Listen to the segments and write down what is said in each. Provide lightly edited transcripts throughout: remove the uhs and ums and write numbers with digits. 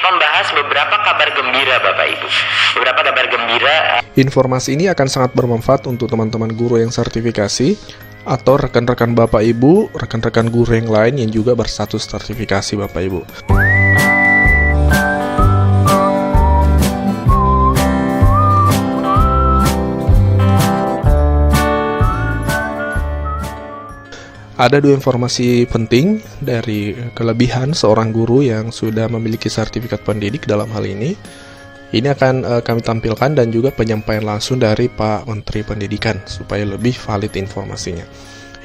membahas beberapa kabar gembira Bapak Ibu. Beberapa kabar gembira. Informasi ini akan sangat bermanfaat untuk teman-teman guru yang sertifikasi atau rekan-rekan Bapak Ibu, rekan-rekan guru yang lain yang juga berstatus sertifikasi Bapak Ibu. Ada dua informasi penting dari kelebihan seorang guru yang sudah memiliki sertifikat pendidik dalam hal ini. Ini akan kami tampilkan dan juga penyampaian langsung dari Pak Menteri Pendidikan supaya lebih valid informasinya.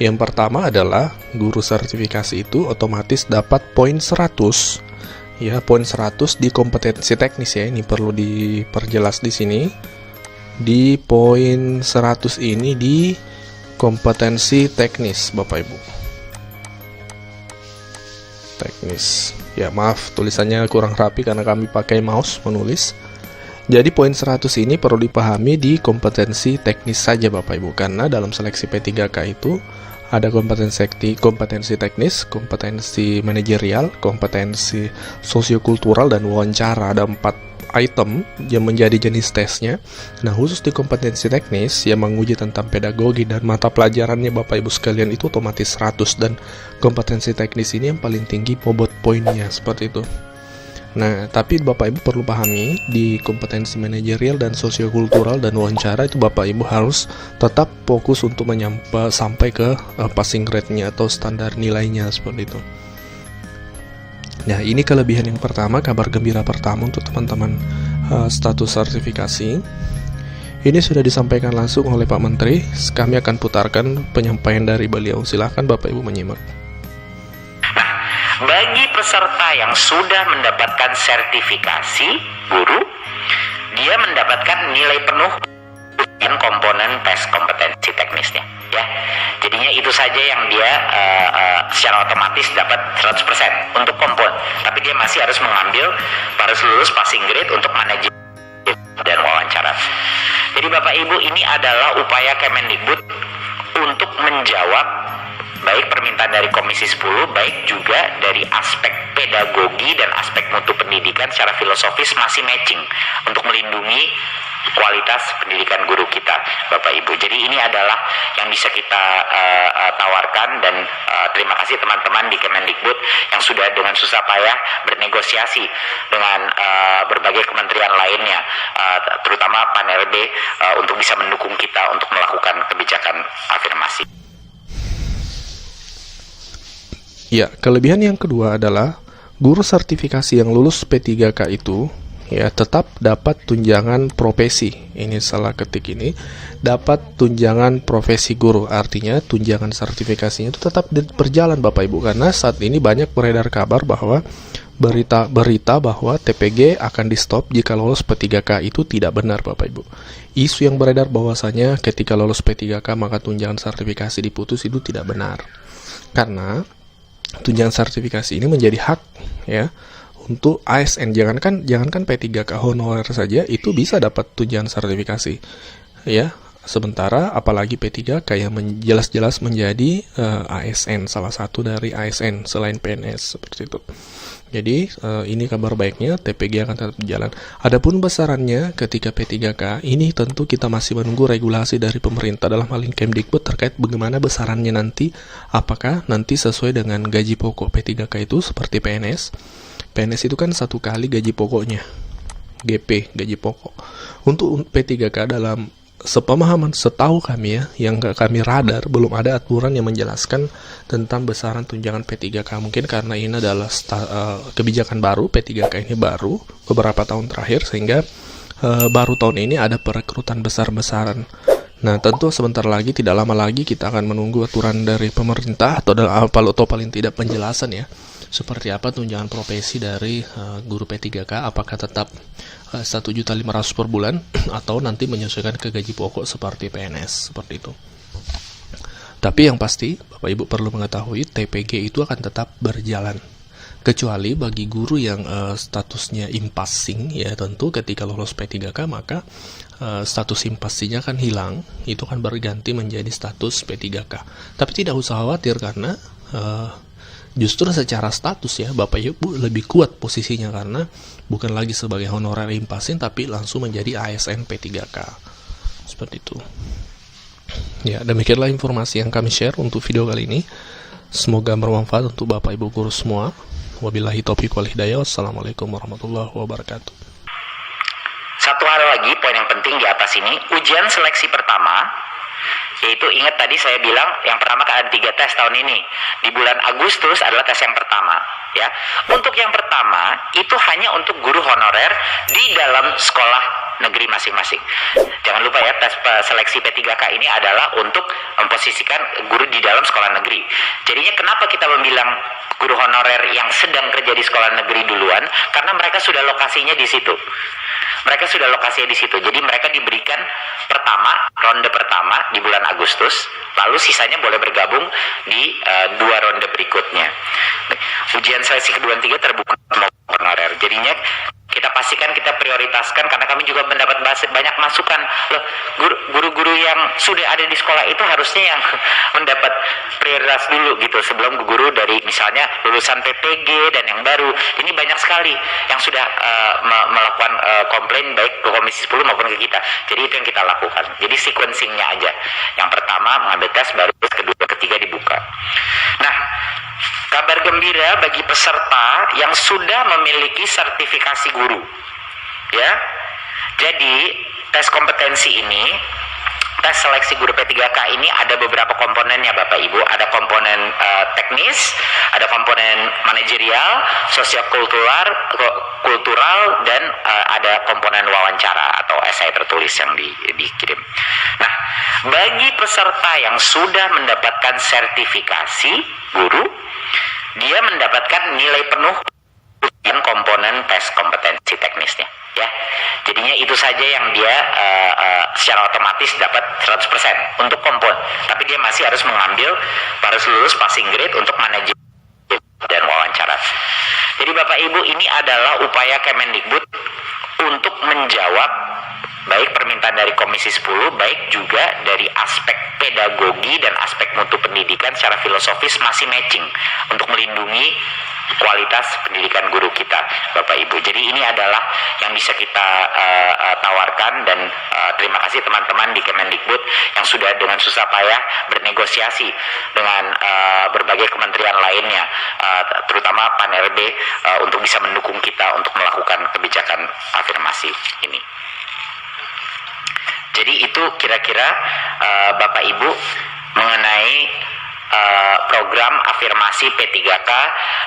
Yang pertama adalah guru sertifikasi itu otomatis dapat poin 100. Ya, poin 100 di kompetensi teknis ya. Ini perlu diperjelas di sini. Di poin 100 ini di kompetensi teknis Bapak Ibu. Teknis. Ya maaf tulisannya kurang rapi karena kami pakai mouse menulis. Jadi poin 100 ini perlu dipahami di kompetensi teknis saja Bapak Ibu. Karena dalam seleksi P3K itu ada kompetensi teknis, kompetensi manajerial, kompetensi sosiokultural, dan wawancara. Ada 4 item yang menjadi jenis tesnya. Nah, khusus di kompetensi teknis yang menguji tentang pedagogi dan mata pelajarannya Bapak Ibu sekalian itu otomatis 100, dan kompetensi teknis ini yang paling tinggi bobot poinnya seperti itu. Nah, tapi Bapak Ibu perlu pahami di kompetensi manajerial dan sosiokultural dan wawancara itu Bapak Ibu harus tetap fokus untuk sampai ke passing grade-nya atau standar nilainya seperti itu. Nah, ini kelebihan yang pertama, kabar gembira pertama untuk teman-teman status sertifikasi. Ini sudah disampaikan langsung oleh Pak Menteri. Kami akan putarkan penyampaian dari beliau. Silahkan Bapak Ibu menyimak. Nah, bagi peserta yang sudah mendapatkan sertifikasi guru, dia mendapatkan nilai penuh dan komponen tes kompetensi teknisnya. Ya, jadinya itu saja yang dia secara otomatis dapat 100% untuk kompon. Tapi dia masih harus lulus passing grade untuk manajemen dan wawancara. Jadi Bapak Ibu, ini adalah upaya Kemendikbud untuk menjawab baik permintaan dari Komisi 10, baik juga dari aspek pedagogi dan aspek mutu pendidikan secara filosofis masih matching untuk melindungi kualitas pendidikan guru kita Bapak Ibu. Jadi ini adalah yang bisa kita tawarkan, dan terima kasih teman-teman di Kemendikbud yang sudah dengan susah payah bernegosiasi dengan berbagai kementerian lainnya, terutama PAN-RB untuk bisa mendukung kita untuk melakukan kebijakan afirmasi. Ya, kelebihan yang kedua adalah guru sertifikasi yang lulus P3K itu ya tetap dapat tunjangan profesi. Ini salah ketik ini. Dapat tunjangan profesi guru. Artinya tunjangan sertifikasinya itu tetap berjalan Bapak Ibu, karena saat ini banyak beredar kabar bahwa berita bahwa TPG akan di-stop jika lolos P3K. Itu tidak benar Bapak Ibu. Isu yang beredar bahwasanya ketika lolos P3K maka tunjangan sertifikasi diputus itu tidak benar. Karena tunjangan sertifikasi ini menjadi hak ya untuk ASN. Jangankan P3K honorer saja itu bisa dapat tunjangan sertifikasi ya. Sementara apalagi P3K yang jelas-jelas menjadi ASN, salah satu dari ASN selain PNS seperti itu. Jadi ini kabar baiknya, TPG akan tetap berjalan. Adapun besarannya ketika P3K ini tentu kita masih menunggu regulasi dari pemerintah dalam hal ini Kemdikbud terkait bagaimana besarannya nanti. Apakah nanti sesuai dengan gaji pokok P3K itu seperti PNS? PNS itu kan 1 kali gaji pokoknya, GP, gaji pokok. Untuk P3K dalam sepemahaman setahu kami ya, yang kami radar belum ada aturan yang menjelaskan tentang besaran tunjangan P3K. Mungkin karena ini adalah kebijakan baru, P3K ini baru beberapa tahun terakhir, sehingga baru tahun ini ada perekrutan besar-besaran. Nah, tentu sebentar lagi, tidak lama lagi kita akan menunggu aturan dari pemerintah atau paling tidak penjelasan ya, seperti apa tunjangan profesi dari guru P3K, apakah tetap 1.500.000 per bulan atau nanti menyesuaikan ke gaji pokok seperti PNS, seperti itu. Tapi yang pasti Bapak Ibu perlu mengetahui TPG itu akan tetap berjalan, kecuali bagi guru yang statusnya impassing ya. Tentu ketika lolos P3K maka status impassinya kan hilang, itu kan berganti menjadi status P3K. Tapi tidak usah khawatir karena Justru secara status ya, Bapak Ibu lebih kuat posisinya karena bukan lagi sebagai honorer impasin tapi langsung menjadi ASN P3K. Seperti itu. Ya, demikianlah informasi yang kami share untuk video kali ini. Semoga bermanfaat untuk Bapak Ibu guru semua. Wabillahi taufiq wal hidayah. Wassalamualaikum warahmatullahi wabarakatuh. Satu hal lagi, poin yang penting di atas ini, ujian seleksi pertama, yaitu ingat tadi saya bilang yang pertama ada 3 tes tahun ini. Di bulan Agustus adalah tes yang pertama, ya. Untuk yang pertama itu hanya untuk guru honorer di dalam sekolah negeri masing-masing. Jangan lupa ya, tes seleksi P3K ini adalah untuk memposisikan guru di dalam sekolah negeri. Jadinya kenapa kita membilang guru honorer yang sedang kerja di sekolah negeri duluan? Karena mereka sudah lokasinya di situ. Mereka sudah lokasinya di situ. Jadi mereka diberikan ronde pertama di bulan Agustus, lalu sisanya boleh bergabung di 2 ronde berikutnya. Ujian seleksi kedua dan 3 terbuka untuk honorer. Jadinya kita pastikan kita prioritaskan karena kami juga mendapat banyak masukan. Loh, guru-guru yang sudah ada di sekolah itu harusnya yang mendapat prioritas dulu gitu sebelum guru dari misalnya lulusan PPG dan yang baru. Ini banyak sekali yang sudah melakukan komplain baik ke Komisi 10 maupun ke kita. Jadi itu yang kita lakukan. Jadi sequencingnya aja. Yang pertama mengambil tes, baru kedua, ketiga dibuka. Nah, kabar gembira bagi peserta yang sudah memiliki sertifikasi guru. Ya. Jadi, tes kompetensi ini, tes seleksi guru P3K ini ada beberapa komponennya Bapak Ibu. Ada komponen teknis, ada komponen manajerial, sosiokultural, dan ada komponen wawancara atau esai tertulis yang dikirim. Nah, bagi peserta yang sudah mendapatkan sertifikasi guru, dia mendapatkan nilai penuh dan komponen tes kompetensi teknisnya, ya. Jadinya itu saja yang dia secara otomatis dapat 100% untuk kompon. Tapi dia masih harus harus lulus passing grade untuk manajemen dan wawancara. Jadi Bapak Ibu, ini adalah upaya Kemendikbud untuk menjawab baik permintaan dari Komisi 10, baik juga dari aspek pedagogi dan aspek mutu pendidikan secara filosofis masih matching untuk melindungi kualitas pendidikan guru kita, Bapak Ibu. Jadi ini adalah yang bisa kita tawarkan, dan terima kasih teman-teman di Kemendikbud yang sudah dengan susah payah bernegosiasi dengan berbagai kementerian lainnya, terutama Pan-RB, untuk bisa mendukung kita untuk melakukan kebijakan afirmasi ini. Jadi itu kira-kira Bapak Ibu mengenai program afirmasi P3K.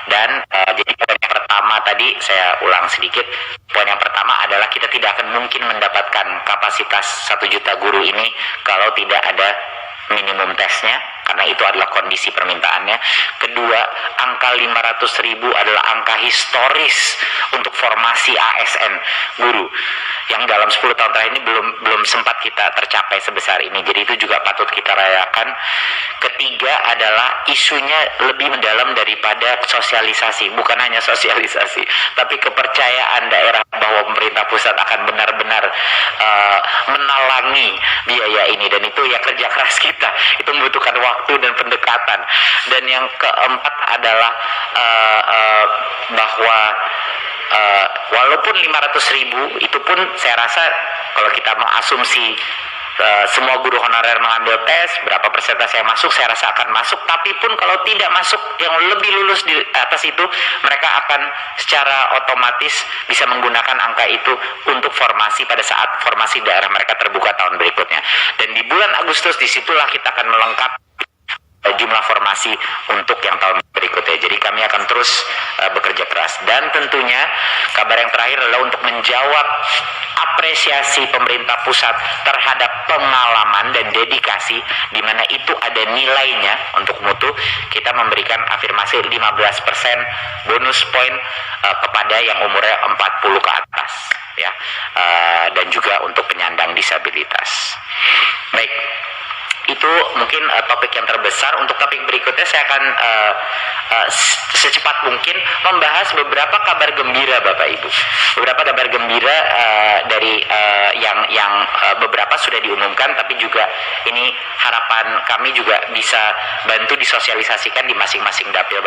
Dan jadi poin yang pertama tadi saya ulang sedikit. Poin yang pertama adalah kita tidak akan mungkin mendapatkan kapasitas 1 juta guru ini kalau tidak ada minimum tesnya, karena itu adalah kondisi permintaannya. Kedua, angka 500.000 adalah angka historis untuk formasi ASN guru yang dalam 10 tahun terakhir ini belum sempat kita tercapai sebesar ini. Jadi itu juga patut kita rayakan. Ketiga adalah isunya lebih mendalam daripada sosialisasi, bukan hanya sosialisasi, tapi kepercayaan daerah bahwa pemerintah pusat akan benar-benar menalangi biaya ini, dan itu ya kerja keras kita. Itu membutuhkan waktu dan pendekatan. Dan yang keempat adalah bahwa walaupun 500.000 itu pun saya rasa kalau kita mengasumsi semua guru honorer mengambil tes, berapa persentase yang masuk, saya rasa akan masuk. Tapi pun kalau tidak masuk, yang lebih lulus di atas itu, mereka akan secara otomatis bisa menggunakan angka itu untuk formasi pada saat formasi daerah mereka terbuka tahun berikutnya. Dan di bulan Agustus disitulah kita akan melengkapi jumlah formasi untuk yang tahun berikutnya. Jadi kami akan terus bekerja keras. Dan tentunya kabar yang terakhir adalah untuk menjawab apresiasi pemerintah pusat terhadap pengalaman dan dedikasi, di mana itu ada nilainya untuk mutu. Kita memberikan afirmasi 15% bonus poin kepada yang umurnya 40 ke atas, ya, dan juga untuk penyandang disabilitas. Baik, itu mungkin topik yang terbesar. Untuk topik berikutnya saya akan secepat mungkin membahas beberapa kabar gembira Bapak Ibu. Beberapa kabar gembira dari yang beberapa sudah diumumkan, tapi juga ini harapan kami juga bisa bantu disosialisasikan di masing-masing dapil.